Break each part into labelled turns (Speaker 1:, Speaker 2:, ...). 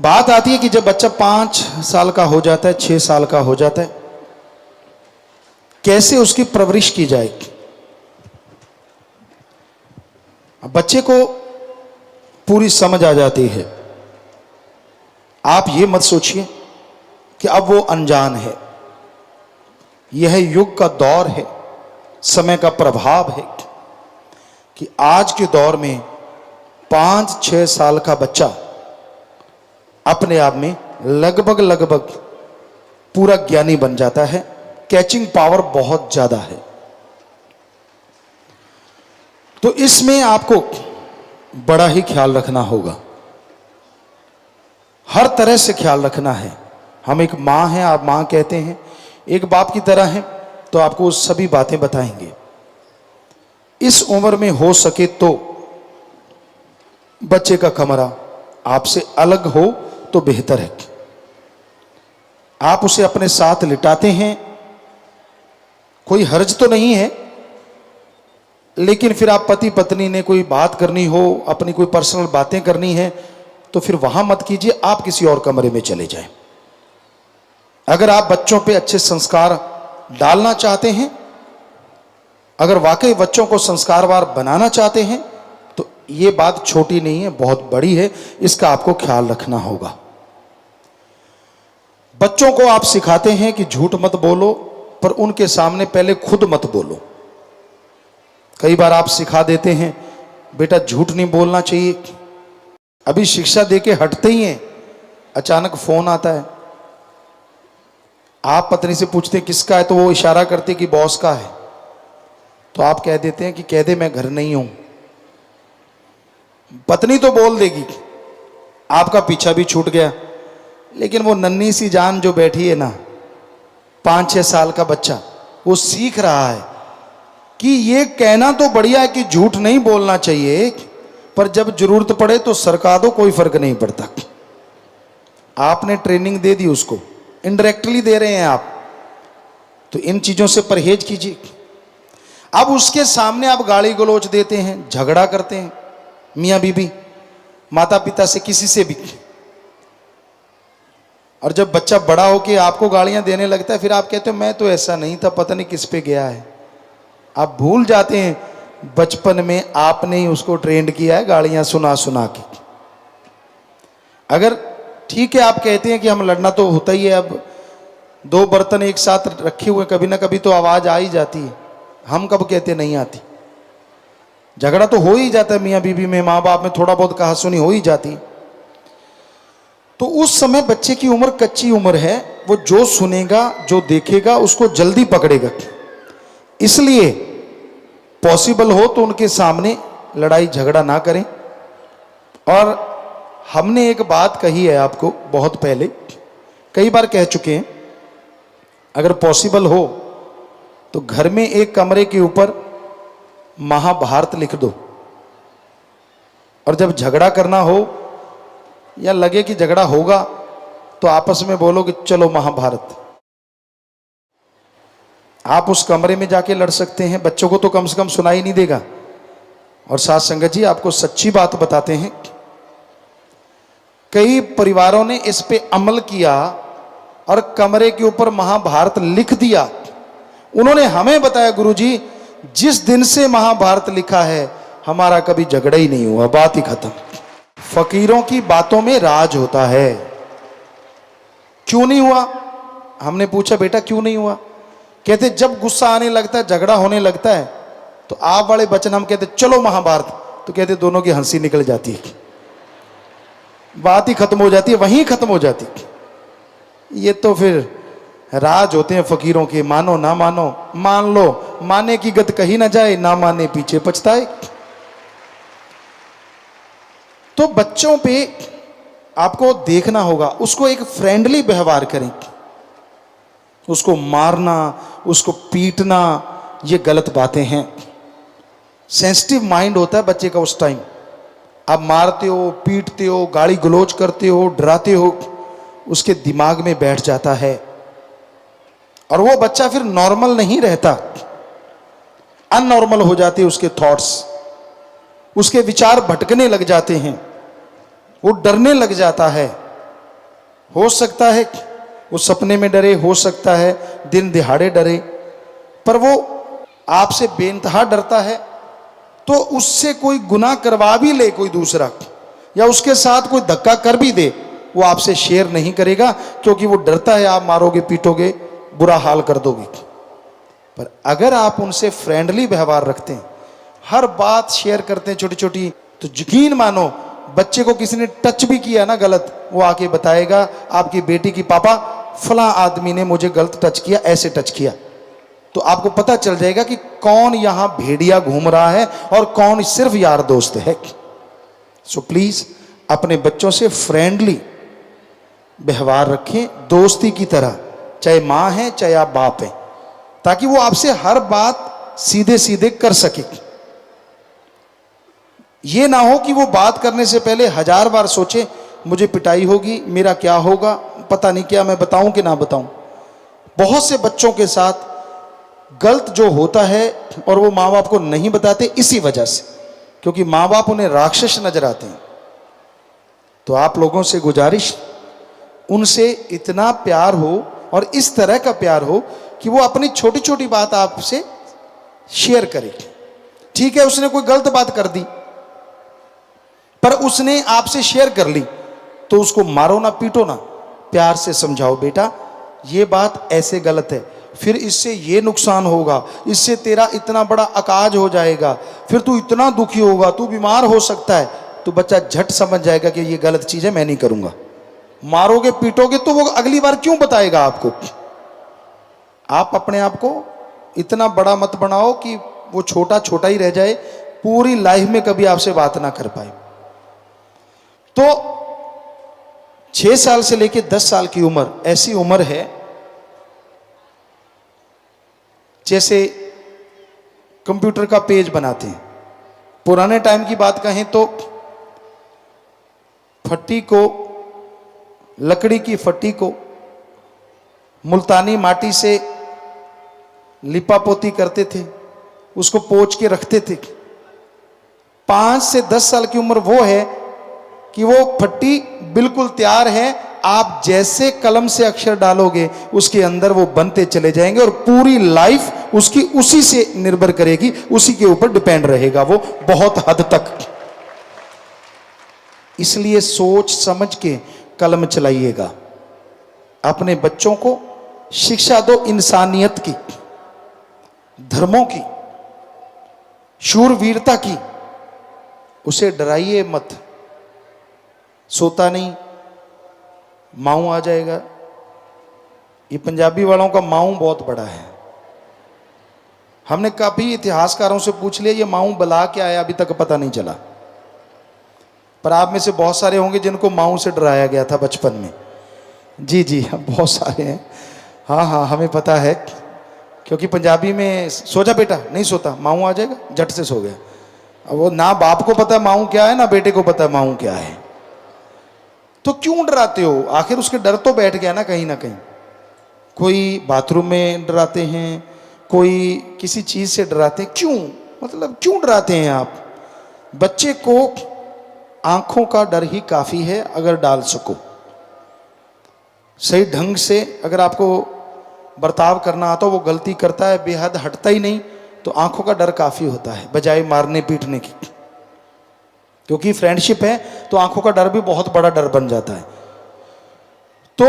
Speaker 1: बात आती है कि जब बच्चा 5 साल का हो जाता है, 6 साल का हो जाता है, कैसे उसकी परवरिश की जाए। अब बच्चे को पूरी समझ आ जाती है। आप ये मत सोचिए कि अब वो अनजान है। यह युग का दौर है, समय का प्रभाव है कि आज के दौर में 5-6 साल का बच्चा अपने आप में लगभग पूरा ज्ञानी बन जाता है। कैचिंग पावर बहुत ज्यादा है। तो इसमें आपको बड़ा ही ख्याल रखना होगा, हर तरह से ख्याल रखना है। हम एक मां हैं, आप मां कहते हैं, एक बाप की तरह हैं, तो आपको सभी बातें बताएंगे। इस उम्र में हो सके तो बच्चे का कमरा आपसे अलग हो तो बेहतर है। आप उसे अपने साथ लिटाते हैं, कोई हर्ज तो नहीं है, लेकिन फिर आप पति पत्नी ने कोई बात करनी हो, अपनी कोई पर्सनल बातें करनी है, तो फिर वहां मत कीजिए, आप किसी और कमरे में चले जाएं। अगर आप बच्चों पे अच्छे संस्कार डालना चाहते हैं, अगर वाकई बच्चों को संस्कारवान बनाना चाहते हैं, तो ये बात छोटी नहीं है, बहुत बड़ी है। इसका आपको ख्याल रखना होगा। बच्चों को आप सिखाते हैं कि झूठ मत बोलो, पर उनके सामने पहले खुद मत बोलो। कई बार आप सिखा देते हैं बेटा झूठ नहीं बोलना चाहिए, अभी शिक्षा देके हटते ही हैं, अचानक फोन आता है। आप पत्नी से पूछते हैं किसका है, तो वो इशारा करते कि बॉस का है। तो आप कह देते हैं कि कह दे मैं घर नहीं हूं। पत्नी तो बोल देगी, आपका पीछा भी छूट गया। लेकिन वो नन्ही सी जान जो बैठी है ना, 5-6 साल का बच्चा, वो सीख रहा है कि ये कहना तो बढ़िया है कि झूठ नहीं बोलना चाहिए, पर जब जरूरत पड़े तो सरका दो, कोई फर्क नहीं पड़ता। आपने ट्रेनिंग दे दी उसको, इनडायरेक्टली दे रहे हैं आप, तो इन चीजों से परहेज कीजिए। अब उसके सामने आप गाली गलौज देते हैं, झगड़ा करते हैं, मियां बीबी, माता पिता से, किसी से भी, और जब बच्चा बड़ा होके आपको गालियां देने लगता है, फिर आप कहते हो मैं तो ऐसा नहीं था, पता नहीं किस पे गया है। आप भूल जाते हैं बचपन में आपने ही उसको ट्रेंड किया है गालियां सुना सुना के। अगर ठीक है, आप कहते हैं कि हम लड़ना तो होता ही है, अब 2 बर्तन एक साथ रखे हुए, कभी ना कभी तो आवाज आ ही जाती है। हम कब कहते नहीं आती, झगड़ा तो हो ही जाता है मियां बीबी में, मां बाप में थोड़ा बहुत कहा सुनी हो ही जाती। तो उस समय बच्चे की उम्र कच्ची उम्र है, वो जो सुनेगा जो देखेगा उसको जल्दी पकड़ेगा। इसलिए पॉसिबल हो तो उनके सामने लड़ाई झगड़ा ना करें। और हमने एक बात कही है आपको बहुत पहले, कई बार कह चुके हैं, अगर पॉसिबल हो तो घर में एक कमरे के ऊपर महाभारत लिख दो, और जब झगड़ा करना हो या लगे कि झगड़ा होगा, तो आपस में बोलो कि चलो महाभारत। आप उस कमरे में जाके लड़ सकते हैं, बच्चों को तो कम से कम सुनाई नहीं देगा। और साथ संगत जी आपको सच्ची बात बताते हैं, कई परिवारों ने इस पे अमल किया और कमरे के ऊपर महाभारत लिख दिया। उन्होंने हमें बताया गुरुजी जिस दिन से महाभारत लिखा है हमारा कभी झगड़ा ही नहीं हुआ, बात ही खत्म। फकीरों की बातों में राज होता है। क्यों नहीं हुआ? हमने पूछा बेटा क्यों नहीं हुआ? कहते जब गुस्सा आने लगता है, झगड़ा होने लगता है, तो आप वाले बचन हम कहते चलो महाभारत, तो कहते दोनों की हंसी निकल जाती है, बात ही खत्म हो जाती है, वहीं खत्म हो जाती है। ये तो फिर राज होते हैं फकीरों के, मानो ना मानो, मान लो माने की गत कही ना जाए, ना माने पीछे पछताए। तो बच्चों पे आपको देखना होगा, उसको एक फ्रेंडली व्यवहार करें। उसको मारना, उसको पीटना, ये गलत बातें हैं। सेंसिटिव माइंड होता है बच्चे का उस टाइम। आप मारते हो, पीटते हो, गाली गलौज करते हो, डराते हो, उसके दिमाग में बैठ जाता है और वो बच्चा फिर नॉर्मल नहीं रहता, अननॉर्मल हो जाते हैं उसके थॉट्स, उसके विचार भटकने लग जाते हैं, वो डरने लग जाता है। हो सकता है वो सपने में डरे, हो सकता है दिन दिहाड़े डरे, पर वो आपसे बेइंतहा डरता है। तो उससे कोई गुनाह करवा भी ले कोई दूसरा, या उसके साथ कोई धक्का कर भी दे, वो आपसे शेयर नहीं करेगा, क्योंकि वो डरता है आप मारोगे पीटोगे, बुरा हाल कर दोगे। पर अगर आप उनसे फ्रेंडली व्यवहार रखते हैं, हर बात शेयर करते हैं छोटी छोटी, तो यकीन मानो बच्चे को किसी ने टच भी किया ना गलत, वो आके बताएगा आपकी बेटी की पापा फलां आदमी ने मुझे गलत टच किया, ऐसे टच किया। तो आपको पता चल जाएगा कि कौन यहां भेड़िया घूम रहा है और कौन सिर्फ यार दोस्त है। सो प्लीज अपने बच्चों से फ्रेंडली व्यवहार रखें, दोस्ती की तरह, चाहे मां है चाहे आप बाप हैं, ताकि वो आपसे हर बात सीधे सीधे कर सके। ये ना हो कि वो बात करने से पहले 1000 बार सोचे मुझे पिटाई होगी, मेरा क्या होगा, पता नहीं क्या मैं बताऊं कि ना बताऊं। बहुत से बच्चों के साथ गलत जो होता है और वो माँ बाप को नहीं बताते इसी वजह से, क्योंकि माँ बाप उन्हें राक्षस नजर आते हैं। तो आप लोगों से गुजारिश, उनसे इतना प्यार हो और इस तरह का प्यार हो कि वो अपनी छोटी छोटी बात आपसे शेयर करे। ठीक है, उसने कोई गलत बात कर दी पर उसने आपसे शेयर कर ली, तो उसको मारो ना पीटो ना, प्यार से समझाओ, बेटा ये बात ऐसे गलत है, फिर इससे ये नुकसान होगा, इससे तेरा इतना बड़ा अकाज हो जाएगा, फिर तू इतना दुखी होगा, तू बीमार हो सकता है। तो बच्चा झट समझ जाएगा कि ये गलत चीज है, मैं नहीं करूंगा। मारोगे पीटोगे तो वो अगली बार क्यों बताएगा आपको। आप अपने आप को इतना बड़ा मत बनाओ कि वो छोटा छोटा ही रह जाए, पूरी लाइफ में कभी आपसे बात ना कर पाए। तो 6 साल से लेकर 10 साल की उम्र ऐसी उम्र है जैसे कंप्यूटर का पेज बनाते हैं। पुराने टाइम की बात कहें तो फट्टी को, लकड़ी की फट्टी को मुल्तानी माटी से लिपापोती करते थे, उसको पोंछ के रखते थे। 5 से 10 साल की उम्र वो है कि वो फट्टी बिल्कुल तैयार है, आप जैसे कलम से अक्षर डालोगे उसके अंदर वो बनते चले जाएंगे और पूरी लाइफ उसकी उसी से निर्भर करेगी, उसी के ऊपर डिपेंड रहेगा वो बहुत हद तक। इसलिए सोच समझ के कलम चलाइएगा। अपने बच्चों को शिक्षा दो इंसानियत की, धर्मों की, शूरवीरता की। उसे डराइए मत, सोता नहीं माऊ आ जाएगा। ये पंजाबी वालों का माऊ बहुत बड़ा है। हमने काफी इतिहासकारों से पूछ लिया ये माऊ बला क्या है, अभी तक पता नहीं चला। पर आप में से बहुत सारे होंगे जिनको माऊ से डराया गया था बचपन में। जी जी बहुत सारे हैं। हाँ हाँ हमें पता है, क्योंकि पंजाबी में सो जा बेटा, नहीं सोता माऊ आ जाएगा, झट से सो गया। अब वो ना बाप को पता है माऊ क्या है, ना बेटे को पता है माऊ क्या है। तो क्यों डराते हो? आखिर उसके डर तो बैठ गया ना कहीं ना कहीं। कोई बाथरूम में डराते हैं, कोई किसी चीज से डराते हैं। क्यों, मतलब क्यों डराते हैं आप? बच्चे को आंखों का डर ही काफी है, अगर डाल सको सही ढंग से। अगर आपको बर्ताव करना आता हो, वो गलती करता है बेहद हटता ही नहीं, तो आंखों का डर काफी होता है बजाय मारने पीटने की। क्योंकि फ्रेंडशिप है तो आंखों का डर भी बहुत बड़ा डर बन जाता है। तो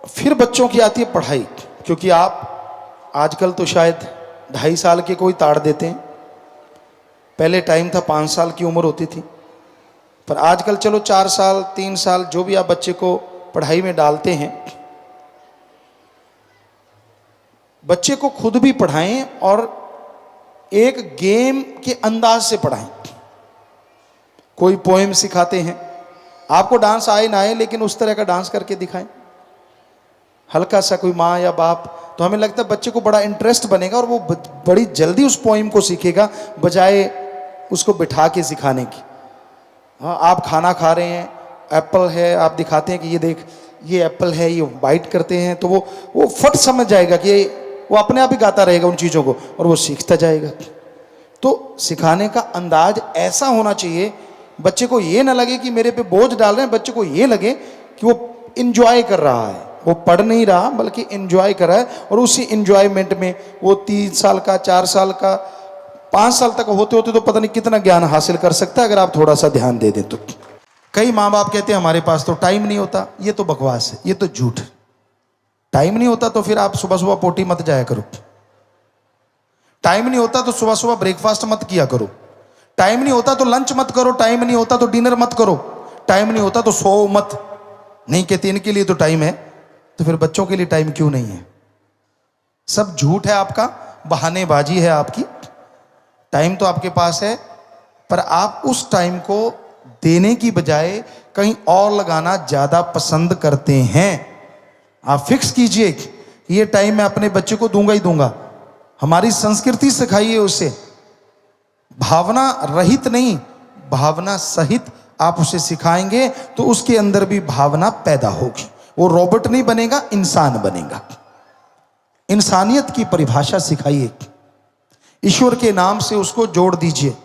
Speaker 1: फिर बच्चों की आती है पढ़ाई, क्योंकि आप आजकल तो शायद 2.5 साल के कोई ताड़ देते हैं। पहले टाइम था 5 साल की उम्र होती थी, पर आजकल चलो 4 साल 3 साल जो भी आप बच्चे को पढ़ाई में डालते हैं, बच्चे को खुद भी पढ़ाएं और एक गेम के अंदाज से पढ़ाएं। कोई पोएम सिखाते हैं, आपको डांस आए ना आए लेकिन उस तरह का डांस करके दिखाएं हल्का सा। कोई माँ या बाप, तो हमें लगता है बच्चे को बड़ा इंटरेस्ट बनेगा और वो बड़ी जल्दी उस पोएम को सीखेगा बजाय उसको बिठा के सिखाने की। हाँ, आप खाना खा रहे हैं, एप्पल है, आप दिखाते हैं कि ये देख ये एप्पल है, ये बाइट करते हैं, तो वो फट समझ जाएगा कि वो अपने आप ही गाता रहेगा उन चीज़ों को और वो सीखता जाएगा। तो सिखाने का अंदाज ऐसा होना चाहिए, बच्चे को ये ना लगे कि मेरे पे बोझ डाल रहे हैं, बच्चे को ये लगे कि वो इंजॉय कर रहा है, वो पढ़ नहीं रहा बल्कि इंजॉय कर रहा है, और उसी इंजॉयमेंट में वो 3 साल का, 4 साल का, 5 साल तक होते होते तो पता नहीं कितना ज्ञान हासिल कर सकता है अगर आप थोड़ा सा ध्यान दे दें तो। कई माँ बाप कहते हैं हमारे पास तो टाइम नहीं होता। ये तो बकवास है, ये तो झूठ। टाइम नहीं होता तो फिर आप सुबह सुबह पोटी मत जाया करो। टाइम नहीं होता तो सुबह सुबह ब्रेकफास्ट मत किया करो। टाइम नहीं होता तो लंच मत करो। टाइम नहीं होता तो डिनर मत करो। टाइम नहीं होता तो सो मत। नहीं कहते इनके लिए तो टाइम है, तो फिर बच्चों के लिए टाइम क्यों नहीं है? सब झूठ है आपका, बहानेबाजी है आपकी। टाइम तो आपके पास है, पर आप उस टाइम को देने की बजाय कहीं और लगाना ज्यादा पसंद करते हैं। आप फिक्स कीजिए कि ये टाइम मैं अपने बच्चे को दूंगा ही दूंगा। हमारी संस्कृति सिखाइए उसे, भावना रहित नहीं, भावना सहित आप उसे सिखाएंगे तो उसके अंदर भी भावना पैदा होगी। वो रोबोट नहीं बनेगा, इंसान बनेगा। इंसानियत की परिभाषा सिखाइए, ईश्वर के नाम से उसको जोड़ दीजिए,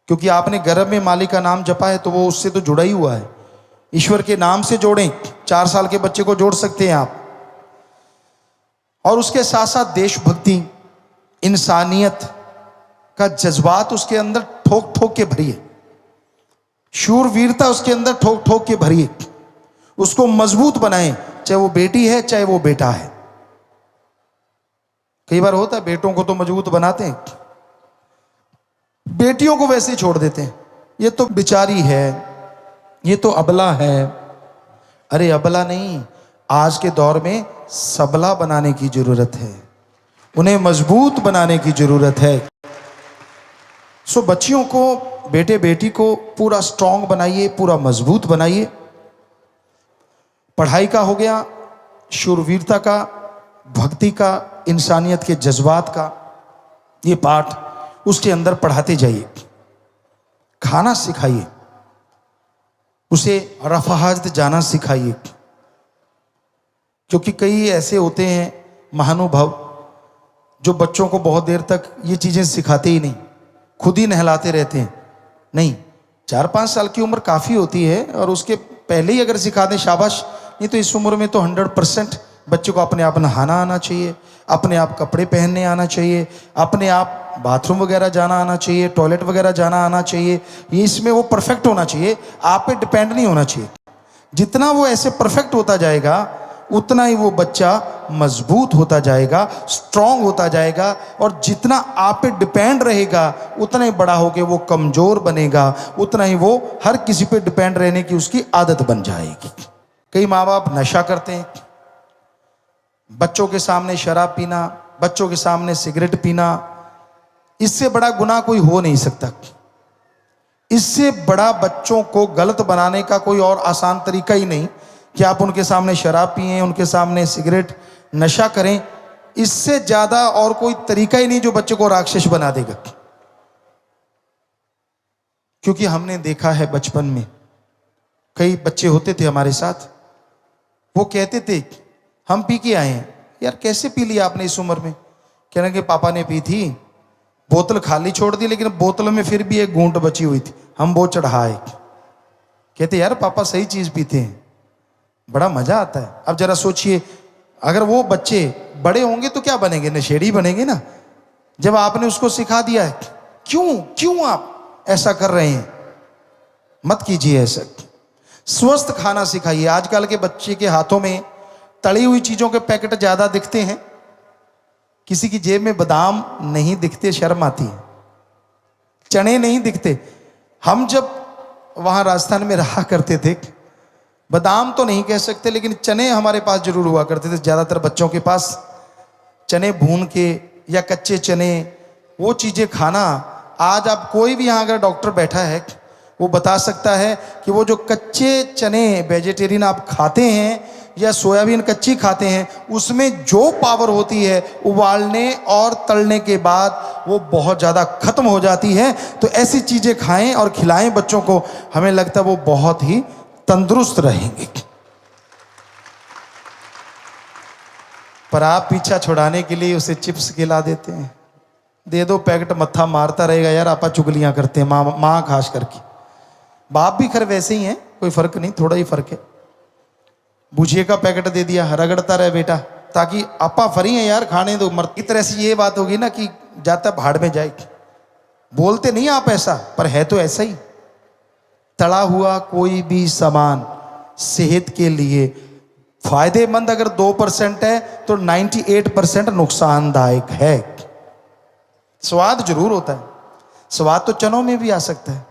Speaker 1: क्योंकि आपने गर्भ में मालिक का नाम जपा है तो वो उससे तो जुड़ा ही हुआ है। ईश्वर के नाम से जोड़ें। 4 साल के बच्चे को जोड़ सकते हैं आप। और उसके साथ साथ देशभक्ति, इंसानियत का जज्बात उसके अंदर ठोक ठोक के भरिए। शूरवीरता उसके अंदर ठोक ठोक के भरिए। उसको मजबूत बनाएं, चाहे वो बेटी है चाहे वो बेटा है। कई बार होता है बेटों को तो मजबूत बनाते हैं, बेटियों को वैसे ही छोड़ देते हैं। ये तो बेचारी है, ये तो अबला है। अरे अबला नहीं, आज के दौर में सबला बनाने की जरूरत है, उन्हें मजबूत बनाने की जरूरत है। सो बच्चियों को, बेटे बेटी को पूरा स्ट्रांग बनाइए, पूरा मजबूत बनाइए। पढ़ाई का हो गया, शूरवीरता का, भक्ति का, इंसानियत के जज्बात का ये पाठ उसके अंदर पढ़ाते जाइए। खाना सिखाइए, उसे रफाहजत जाना सिखाइए, क्योंकि कई ऐसे होते हैं महानुभाव जो बच्चों को बहुत देर तक ये चीजें सिखाते ही नहीं, खुद ही नहलाते रहते हैं। नहीं, 4-5 साल की उम्र काफी होती है, और उसके पहले ही अगर सिखा दें शाबाश। नहीं तो इस उम्र में तो 100% बच्चे को अपने आप नहाना आना चाहिए, अपने आप कपड़े पहनने आना चाहिए, अपने आप बाथरूम वगैरह जाना आना चाहिए, टॉयलेट वगैरह जाना आना चाहिए। ये इसमें वो परफेक्ट होना चाहिए, आप पे डिपेंड नहीं होना चाहिए। जितना वो ऐसे परफेक्ट होता जाएगा उतना ही वो बच्चा मजबूत होता जाएगा, स्ट्रांग होता जाएगा, और जितना आप पे डिपेंड रहेगा उतना ही बड़ा होकर वो कमजोर बनेगा, उतना ही वो हर किसी पे डिपेंड रहने की उसकी आदत बन जाएगी। कई माँ बाप नशा करते हैं, बच्चों के सामने शराब पीना, बच्चों के सामने सिगरेट पीना, इससे बड़ा गुनाह कोई हो नहीं सकता। इससे बड़ा बच्चों को गलत बनाने का कोई और आसान तरीका ही नहीं कि आप उनके सामने शराब पिएं, उनके सामने सिगरेट, नशा करें। इससे ज्यादा और कोई तरीका ही नहीं जो बच्चे को राक्षस बना देगा। क्योंकि हमने देखा है बचपन में कई बच्चे होते थे हमारे साथ, वो कहते थे हम पी के आए हैं। यार कैसे पी लिया आपने इस उम्र में? कहने के पापा ने पी थी, बोतल खाली छोड़ दी, लेकिन बोतल में फिर भी एक घूंट बची हुई थी, हम वो चढ़ाए। कहते यार पापा सही चीज पीते हैं, बड़ा मजा आता है। अब जरा सोचिए, अगर वो बच्चे बड़े होंगे तो क्या बनेंगे? नशेड़ी बनेंगे ना। जब आपने उसको सिखा दिया है, क्यों आप ऐसा कर रहे हैं? मत कीजिए ऐसा। स्वस्थ खाना सिखाइए। आजकल के बच्चे के हाथों में तली हुई चीजों के पैकेट ज्यादा दिखते हैं, किसी की जेब में बादाम नहीं दिखते, शर्म आती है। चने नहीं दिखते। हम जब वहां राजस्थान में रहा करते थे, बादाम तो नहीं कह सकते, लेकिन चने हमारे पास जरूर हुआ करते थे। ज्यादातर बच्चों के पास चने भून के या कच्चे चने, वो चीजें खाना। आज आप कोई भी यहाँ अगर डॉक्टर बैठा है वो बता सकता है कि वो जो कच्चे चने वेजिटेरियन आप खाते हैं या सोयाबीन कच्ची खाते हैं, उसमें जो पावर होती है उबालने और तलने के बाद वो बहुत ज़्यादा खत्म हो जाती है। तो ऐसी चीज़ें खाएं और खिलाएं बच्चों को, हमें लगता है वो बहुत ही तंदुरुस्त रहेंगे। पर आप पीछा छुड़ाने के लिए उसे चिप्स खिला देते हैं। दे दो पैकेट, मत्था मारता रहेगा। यार आपा चुगलियां करते हैं, माँ खास करके। बाप भी खैर वैसे ही हैं, कोई फर्क नहीं, थोड़ा ही फर्क है। भुजिए का पैकेट दे दिया, रगड़ता रहे बेटा, ताकि आपा फरी है यार, खाने दो मर। इस तरह से ये बात होगी ना कि जाता भाड़ में जाए। बोलते नहीं आप ऐसा, पर है तो ऐसा ही। तला हुआ कोई भी सामान सेहत के लिए फायदेमंद अगर 2% है तो 98% नुकसानदायक है। स्वाद जरूर होता है, स्वाद तो चनों में भी आ सकता है।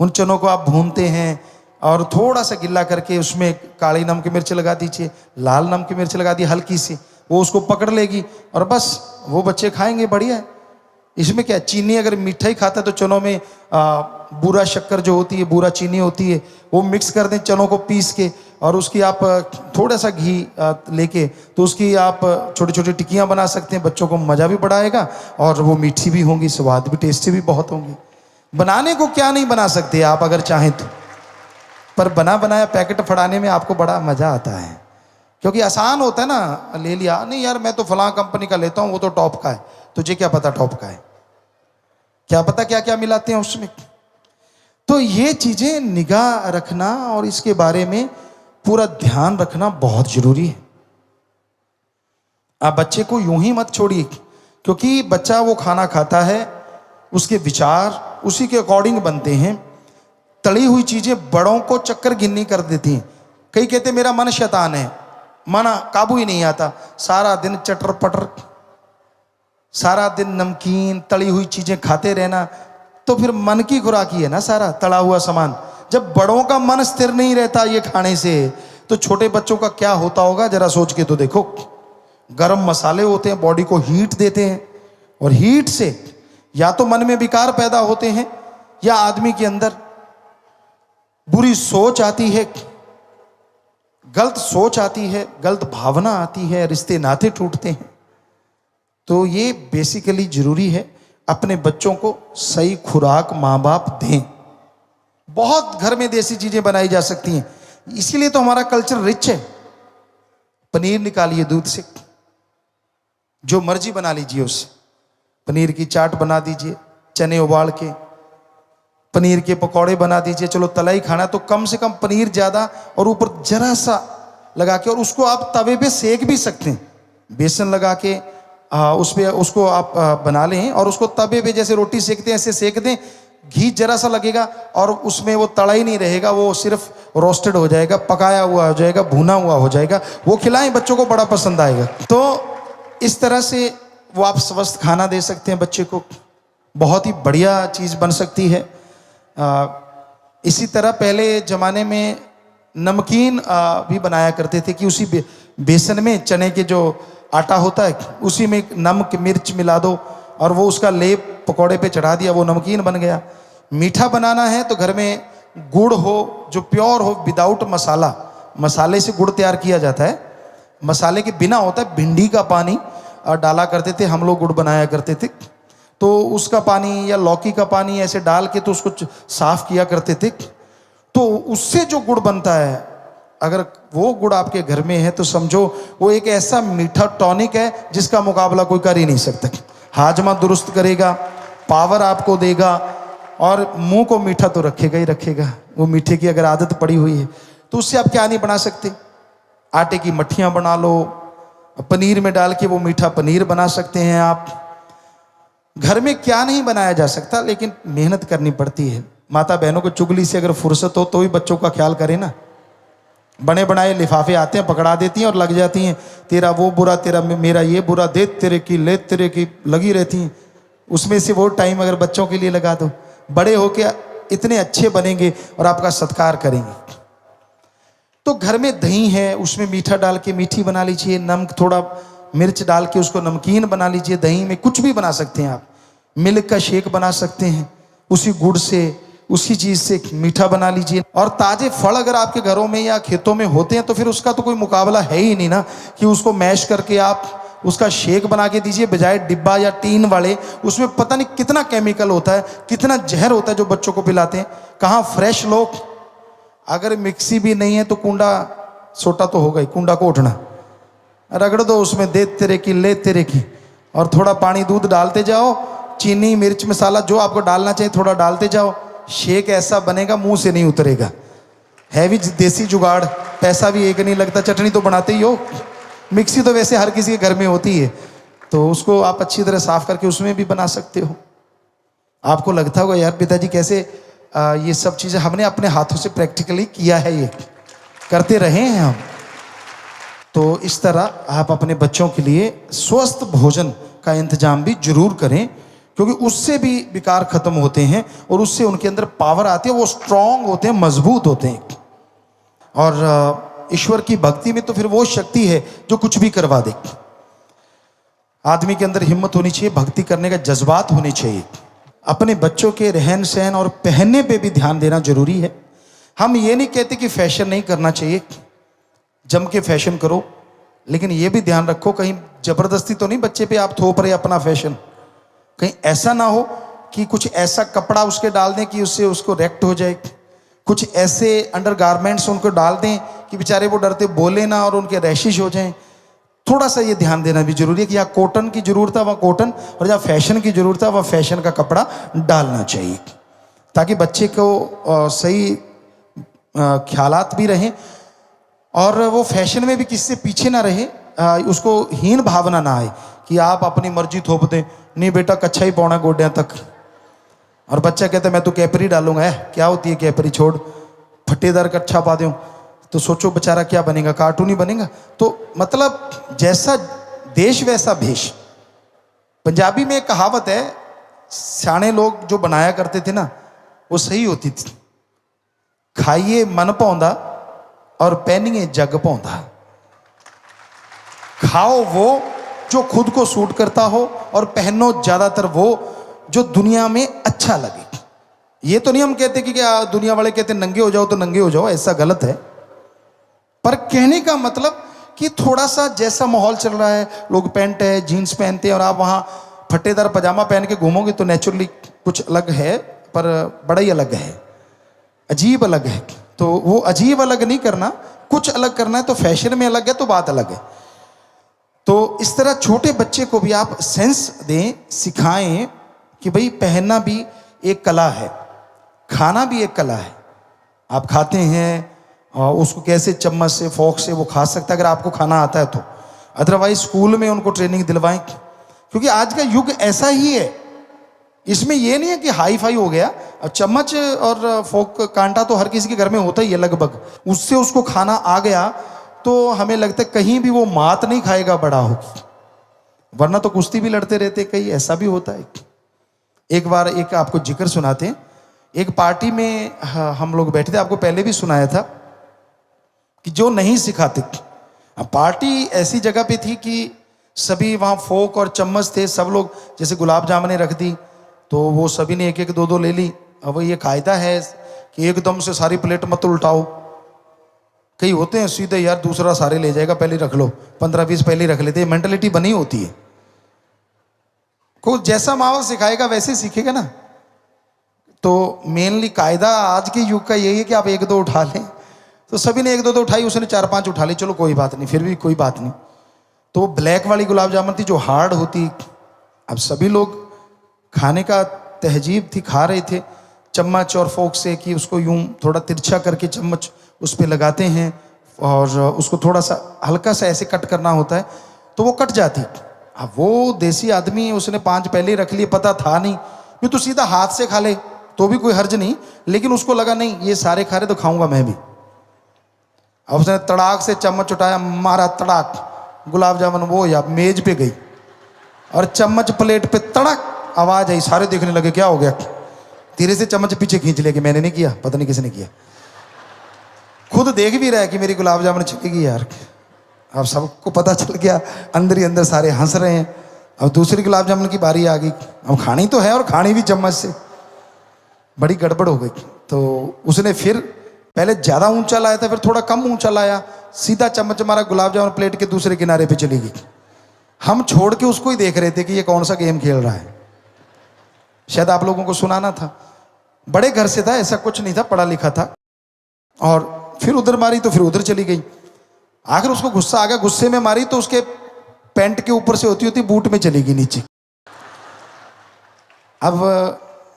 Speaker 1: उन चनों को आप भूनते हैं और थोड़ा सा गिल्ला करके उसमें काली नमक मिर्च लगा दीजिए, लाल नमक मिर्च लगा दी हल्की सी, वो उसको पकड़ लेगी और बस वो बच्चे खाएंगे, बढ़िया है। इसमें क्या, चीनी अगर मीठा ही खाता है तो चनों में बूरा शक्कर जो होती है, बूरा चीनी होती है, वो मिक्स कर दें चनों को पीस के, और उसकी आप थोड़ा सा घी लेके तो उसकी आप छोटी छोटी टिक्कियाँ बना सकते हैं। बच्चों को मज़ा भी बड़ा आएगा और वो मीठी भी होंगी, स्वाद भी टेस्टी भी बहुत होंगी। बनाने को क्या नहीं बना सकते आप अगर चाहें तो, पर बना बनाया पैकेट फड़ाने में आपको बड़ा मज़ा आता है, क्योंकि आसान होता है ना। ले लिया, नहीं यार मैं तो फलां कंपनी का लेता हूँ, वो तो टॉप का है। तुझे क्या पता टॉप का है, क्या पता क्या क्या मिलाते हैं उसमें। तो ये चीजें निगाह रखना और इसके बारे में पूरा ध्यान रखना बहुत जरूरी है। आप बच्चे को यूं ही मत छोड़िए, क्योंकि बच्चा वो खाना खाता है, उसके विचार उसी के अकॉर्डिंग बनते हैं। तली हुई चीजें बड़ों को चक्कर गिननी कर देती हैं। कई कहते मेरा मन शैतान है, मन काबू ही नहीं आता, सारा दिन चटर पटर, सारा दिन नमकीन तली हुई चीजें खाते रहना, तो फिर मन की खुराक ही है ना सारा तला हुआ सामान। जब बड़ों का मन स्थिर नहीं रहता ये खाने से, तो छोटे बच्चों का क्या होता होगा जरा सोच के तो देखो। गरम मसाले होते हैं, बॉडी को हीट देते हैं, और हीट से या तो मन में विकार पैदा होते हैं, या आदमी के अंदर बुरी सोच आती है, गलत सोच आती है, गलत भावना आती है, रिश्ते नाते टूटते हैं। तो ये बेसिकली जरूरी है, अपने बच्चों को सही खुराक माँ बाप दें। बहुत घर में देसी चीजें बनाई जा सकती हैं, इसीलिए तो हमारा कल्चर रिच है। पनीर निकालिए दूध से, जो मर्जी बना लीजिए उससे, पनीर की चाट बना दीजिए, चने उबाल के पनीर के पकौड़े बना दीजिए। चलो तला ही खाना तो कम से कम पनीर ज्यादा और ऊपर जरा सा लगा के, और उसको आप तवे पे सेक भी सकते हैं, बेसन लगा के उस पे उसको आप बना लें और उसको तवे पे जैसे रोटी सेकते हैं ऐसे सेक दें। घी जरा सा लगेगा और उसमें वो तड़ा ही नहीं रहेगा, वो सिर्फ रोस्टेड हो जाएगा, पकाया हुआ हो जाएगा, भुना हुआ हो जाएगा। वो खिलाएं, बच्चों को बड़ा पसंद आएगा। तो इस तरह से वो आप स्वस्थ खाना दे सकते हैं बच्चे को, बहुत ही बढ़िया चीज़ बन सकती है। इसी तरह पहले ज़माने में नमकीन भी बनाया करते थे कि उसी बेसन में चने के जो आटा होता है उसी में नमक मिर्च मिला दो और वो उसका लेप पकौड़े पे चढ़ा दिया, वो नमकीन बन गया। मीठा बनाना है तो घर में गुड़ हो जो प्योर हो, विदाउट मसाला, मसाले से गुड़ तैयार किया जाता है, मसाले के बिना होता है। भिंडी का पानी डाला करते थे हम लोग, गुड़ बनाया करते थे, तो उसका पानी या लौकी का पानी ऐसे डाल के तो उसको साफ किया करते थे। तो उससे जो गुड़ बनता है, अगर वो गुड़ आपके घर में है तो समझो वो एक ऐसा मीठा टॉनिक है जिसका मुकाबला कोई कर ही नहीं सकता। हाजमा दुरुस्त करेगा, पावर आपको देगा, और मुंह को मीठा तो रखेगा ही रखेगा। वो मीठे की अगर आदत पड़ी हुई है तो उससे आप क्या नहीं बना सकते। आटे की मट्ठियाँ बना लो, पनीर में डाल के वो मीठा पनीर बना सकते हैं आप। घर में क्या नहीं बनाया जा सकता, लेकिन मेहनत करनी पड़ती है। माता बहनों को चुगली से अगर फुर्सत हो तो ही बच्चों का ख्याल करें ना। बने बनाए लिफाफे आते हैं, पकड़ा देती हैं और लग जाती हैं, तेरा वो बुरा, तेरा मेरा ये बुरा, दे तेरे की ले तेरे की, लगी रहती हैं। उसमें से वो टाइम अगर बच्चों के लिए लगा दो, बड़े होके इतने अच्छे बनेंगे और आपका सत्कार करेंगे। तो घर में दही है, उसमें मीठा डाल के मीठी बना लीजिए, नमक थोड़ा मिर्च डाल के उसको नमकीन बना लीजिए। दही में कुछ भी बना सकते हैं आप, मिल्क का शेक बना सकते हैं उसी गुड़ से, उसी चीज़ से मीठा बना लीजिए। और ताजे फल अगर आपके घरों में या खेतों में होते हैं तो फिर उसका तो कोई मुकाबला है ही नहीं ना, कि उसको मैश करके आप उसका शेक बना के दीजिए, बजाय डिब्बा या टीन वाले। उसमें पता नहीं कितना केमिकल होता है, कितना जहर होता है जो बच्चों को पिलाते हैं। कहाँ फ्रेश लोग, अगर मिक्सी भी नहीं है तो कुंडा सोटा तो होगा ही, कुंडा को उठना रगड़ दो, उसमें दे तेरे की ले तेरे की, और थोड़ा पानी दूध डालते जाओ, चीनी मिर्च मसाला जो आपको डालना चाहिए थोड़ा डालते जाओ। शेक ऐसा बनेगा मुंह से नहीं उतरेगा। हैवी देसी जुगाड़ पैसा भी एक नहीं लगता, चटनी तो बनाते ही हो, मिक्सी तो वैसे हर किसी के घर में होती है, तो उसको आप अच्छी तरह साफ करके उसमें भी बना सकते हो। आपको लगता होगा यार पिताजी कैसे ये सब चीज़ें हमने अपने हाथों से प्रैक्टिकली किया है, ये करते रहे हैं हम। तो इस तरह आप अपने बच्चों के लिए स्वस्थ भोजन का इंतजाम भी जरूर करें, क्योंकि उससे भी विकार खत्म होते हैं और उससे उनके अंदर पावर आती है, वो स्ट्रांग होते हैं, मजबूत होते हैं। और ईश्वर की भक्ति में तो फिर वो शक्ति है जो कुछ भी करवा दे। आदमी के अंदर हिम्मत होनी चाहिए, भक्ति करने का जज्बात होने चाहिए। अपने बच्चों के रहन सहन और पहनने पे भी ध्यान देना जरूरी है। हम ये नहीं कहते कि फैशन नहीं करना चाहिए, जम के फैशन करो, लेकिन ये भी ध्यान रखो कहीं जबरदस्ती तो नहीं बच्चे पे आप थोप रहे अपना फैशन। कहीं ऐसा ना हो कि कुछ ऐसा कपड़ा उसके डाल दें कि उससे उसको रेक्ट हो जाए, कुछ ऐसे अंडरगारमेंट्स उनको डाल दें कि बेचारे वो डरते बोले ना और उनके रैशिश हो जाएं। थोड़ा सा ये ध्यान देना भी जरूरी है कि यहाँ कॉटन की जरूरत है वहाँ कॉटन, और जहाँ फैशन की जरूरत है वहाँ फैशन का कपड़ा डालना चाहिए, ताकि बच्चे को सही ख्यालात भी रहें और वो फैशन में भी किसी से पीछे ना रहे, उसको हीन भावना ना आए कि आप अपनी मर्जी थोप दें। नहीं बेटा, कच्छा ही पौना गोड्या तक, और बच्चा कहता है मैं तो कैपरी डालूंगा। है क्या होती है कैपरी, छोड़, फटेदार कच्छा पा दूं तो सोचो बेचारा क्या बनेगा, कार्टून ही बनेगा। तो मतलब जैसा देश वैसा भेष। पंजाबी में एक कहावत है, सियाने लोग जो बनाया करते थे ना वो सही होती थी, खाइए मन पौंदा और पहनिए जग पौंदा। खाओ वो जो खुद को सूट करता हो और पहनो ज्यादातर वो जो दुनिया में अच्छा लगे। ये तो नहीं हम कहते कि क्या दुनिया वाले कहते नंगे हो जाओ तो नंगे हो जाओ, ऐसा गलत है। पर कहने का मतलब कि थोड़ा सा जैसा माहौल चल रहा है, लोग पैंट है जीन्स पहनते हैं और आप वहाँ फटेदार पजामा पहन के घूमोगे तो नेचुरली कुछ अलग है, पर बड़ा ही अलग है, अजीब अलग है। तो वो अजीब अलग नहीं करना, कुछ अलग करना है तो फैशन में अलग है तो बात अलग है। तो इस तरह छोटे बच्चे को भी आप सेंस दें, सिखाएं कि भाई पहनना भी एक कला है, खाना भी एक कला है। आप खाते हैं और उसको कैसे चम्मच से फोक से वो खा सकता है अगर आपको खाना आता है तो, अदरवाइज स्कूल में उनको ट्रेनिंग दिलवाएं, क्योंकि आज का युग ऐसा ही है। इसमें ये नहीं है कि हाई फाई हो गया, अब चम्मच और फोक कांटा तो हर किसी के घर में होता ही है लगभग, उससे उसको खाना आ गया तो हमें लगता है कहीं भी वो मात नहीं खाएगा बड़ा हो, वरना तो कुश्ती भी लड़ते रहते कहीं, ऐसा भी होता है। एक बार एक आपको जिक्र सुनाते हैं, एक पार्टी में हम लोग बैठे थे, आपको पहले भी सुनाया था कि जो नहीं सिखाते, पार्टी ऐसी जगह पे थी कि सभी वहाँ फोक और चम्मच थे, सब लोग जैसे गुलाब जामुने रख दी तो वो सभी ने एक एक दो दो ले ली। अब ये कायदा है कि एकदम से सारी प्लेट मत उल्टाओ, कई होते हैं सीधे यार दूसरा सारे ले जाएगा, पहले रख लो, 15-20 पहले रख लेते हैं, मेंटलिटी बनी होती है। को जैसा माहौल सिखाएगा वैसे सीखेगा ना। तो मेनली कायदा आज के युग का यही है कि आप एक दो उठा लें, तो सभी ने एक दो उठाई, उसने 4-5 उठा ली, चलो कोई बात नहीं, फिर भी कोई बात नहीं। तो वो ब्लैक वाली गुलाब जामुन थी जो हार्ड होती, अब सभी लोग खाने का तहजीब थी, खा रहे थे चम्मच और फोक से, कि उसको यूं थोड़ा तिरछा करके चम्मच उस पर लगाते हैं और उसको थोड़ा सा हल्का सा ऐसे कट करना होता है तो वो कट जाती। अब वो देसी आदमी, उसने 5 पहले ही रख लिए, पता था नहीं, ये तो सीधा हाथ से खा ले तो भी कोई हर्ज नहीं, लेकिन उसको लगा नहीं ये सारे खा रहे तो खाऊंगा मैं भी। अब उसने तड़ाक से चम्मच उठाया, मारा तड़ाक, गुलाब जामुन वो या मेज पे गई और चम्मच प्लेट पे तड़क, आवाज आई, सारे देखने लगे क्या हो गया, धीरे से चम्मच पीछे खींच लिया कि मैंने नहीं किया, पता नहीं किसने किया। खुद देख भी रहा है कि मेरी गुलाब जामुन चलेगी यार। अब सबको पता चल गया, अंदर ही अंदर सारे हंस रहे हैं। अब दूसरी गुलाब जामुन की बारी आ गई, अब खानी तो है और खानी भी चम्मच से, बड़ी गड़बड़ हो गई। तो उसने फिर पहले ज्यादा ऊंचा लाया था, फिर थोड़ा कम ऊंचा लाया, सीधा चम्मच मारा, गुलाब जामुन प्लेट के दूसरे किनारे पे चली गई। हम छोड़ के उसको ही देख रहे थे कि ये कौन सा गेम खेल रहा है। शायद आप लोगों को सुनाना था, बड़े घर से था, ऐसा कुछ नहीं था, पढ़ा लिखा था। और फिर उधर मारी तो फिर उधर चली गई। आखिर उसको गुस्सा आ गया, गुस्से में मारी तो उसके पैंट के ऊपर से होती होती बूट में चली गई नीचे। अब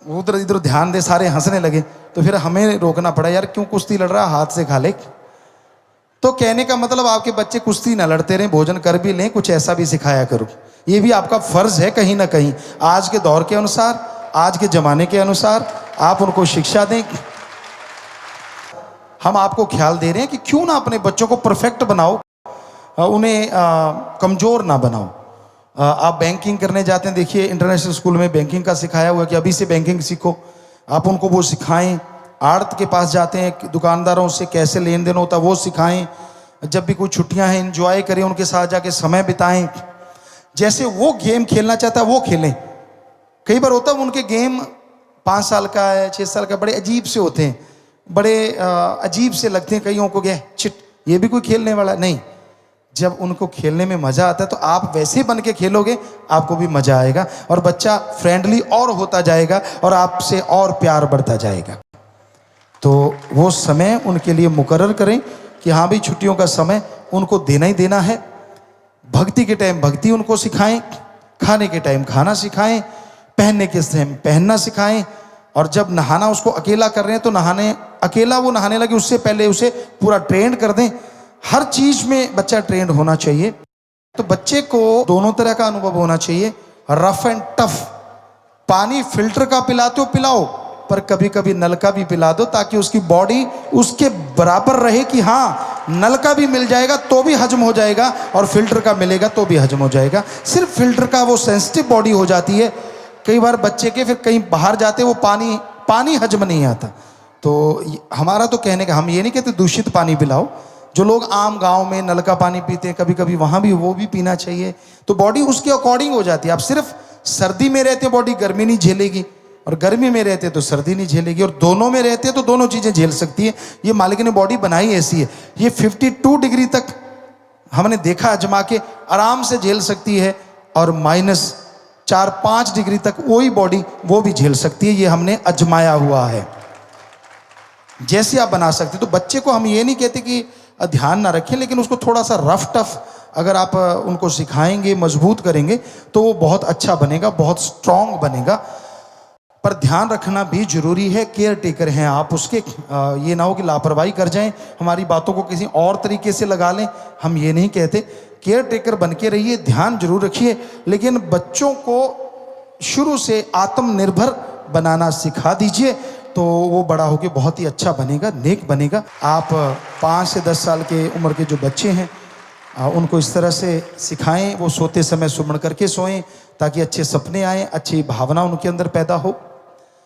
Speaker 1: उधर इधर ध्यान दे, सारे हंसने लगे, तो फिर हमें रोकना पड़ा, यार क्यों कुश्ती लड़ रहा है, हाथ से खा ले। तो तो कहने का मतलब आपके बच्चे कुश्ती ना लड़ते रहें, भोजन कर भी लें, कुछ ऐसा भी सिखाया करो। ये भी आपका फर्ज है कहीं ना कहीं, आज के दौर के अनुसार, आज के ज़माने के अनुसार आप उनको शिक्षा दें। हम आपको ख्याल दे रहे हैं कि क्यों ना अपने बच्चों को परफेक्ट बनाओ, उन्हें कमज़ोर ना बनाओ। आप बैंकिंग करने जाते हैं, देखिए इंटरनेशनल स्कूल में बैंकिंग का सिखाया हुआ है कि अभी से बैंकिंग सीखो। आप उनको वो सिखाएं। आड़त के पास जाते हैं, दुकानदारों से कैसे लेन देन होता है वो सिखाएं। जब भी कोई छुट्टियां हैं एंजॉय करें, उनके साथ जाके समय बिताएं। जैसे वो गेम खेलना चाहता है वो खेलें। कई बार होता है उनके गेम 5 साल का है, 6 साल का, बड़े अजीब से होते हैं, बड़े अजीब से लगते हैं कईयों को, गए चिट ये भी कोई खेलने वाला नहीं। जब उनको खेलने में मज़ा आता है तो आप वैसे बन के खेलोगे, आपको भी मज़ा आएगा और बच्चा फ्रेंडली और होता जाएगा और आपसे और प्यार बढ़ता जाएगा। तो वो समय उनके लिए मुकर्रर करें कि हाँ भाई छुट्टियों का समय उनको देना ही देना है। भक्ति के टाइम भक्ति उनको सिखाएं, खाने के टाइम खाना सिखाएं, पहनने के टाइम पहनना सिखाएं। और जब नहाना उसको अकेला कर रहे हैं तो अकेला वो नहाने लगे उससे पहले उसे पूरा ट्रेंड कर दें। हर चीज में बच्चा ट्रेंड होना चाहिए। तो बच्चे को दोनों तरह का अनुभव होना चाहिए, रफ एंड टफ। पानी फिल्टर का पिलाते हो पिलाओ, पर कभी कभी नल का भी पिला दो ताकि उसकी बॉडी उसके बराबर रहे कि हाँ नल का भी मिल जाएगा तो भी हजम हो जाएगा और फिल्टर का मिलेगा तो भी हजम हो जाएगा। सिर्फ फिल्टर का वो सेंसिटिव बॉडी हो जाती है। कई बार बच्चे के फिर कहीं बाहर जाते वो पानी हजम नहीं आता। तो हमारा तो कहने का, हम ये नहीं कहते दूषित पानी पिलाओ। जो लोग आम गांव में नल का पानी पीते हैं कभी कभी वहाँ भी वो भी पीना चाहिए। तो बॉडी उसके अकॉर्डिंग हो जाती है। आप सिर्फ सर्दी में रहते बॉडी गर्मी नहीं झेलेगी और गर्मी में रहते तो सर्दी नहीं झेलेगी, और दोनों में रहते तो दोनों चीज़ें झेल सकती है। ये मालिक ने बॉडी बनाई ऐसी है। ये 52 डिग्री तक हमने देखा आजमा के आराम से झेल सकती है और -4-5 डिग्री तक वही बॉडी वो भी झेल सकती है। ये हमने आजमाया हुआ है। जैसे आप बना सकते। तो बच्चे को हम ये नहीं कहते कि ध्यान ना रखें, लेकिन उसको थोड़ा सा रफ टफ अगर आप उनको सिखाएंगे, मजबूत करेंगे तो वो बहुत अच्छा बनेगा, बहुत स्ट्रांग बनेगा। पर ध्यान रखना भी जरूरी है। केयर टेकर हैं आप उसके, ये ना हो कि लापरवाही कर जाएं, हमारी बातों को किसी और तरीके से लगा लें। हम ये नहीं कहते, केयर टेकर बन के रहिए, ध्यान जरूर रखिए, लेकिन बच्चों को शुरू से आत्मनिर्भर बनाना सिखा दीजिए तो वो बड़ा होकर बहुत ही अच्छा बनेगा, नेक बनेगा। आप 5 से 10 साल के उम्र के जो बच्चे हैं उनको इस तरह से सिखाएं, वो सोते समय सुमन करके सोएं ताकि अच्छे सपने आएँ, अच्छी भावना उनके अंदर पैदा हो।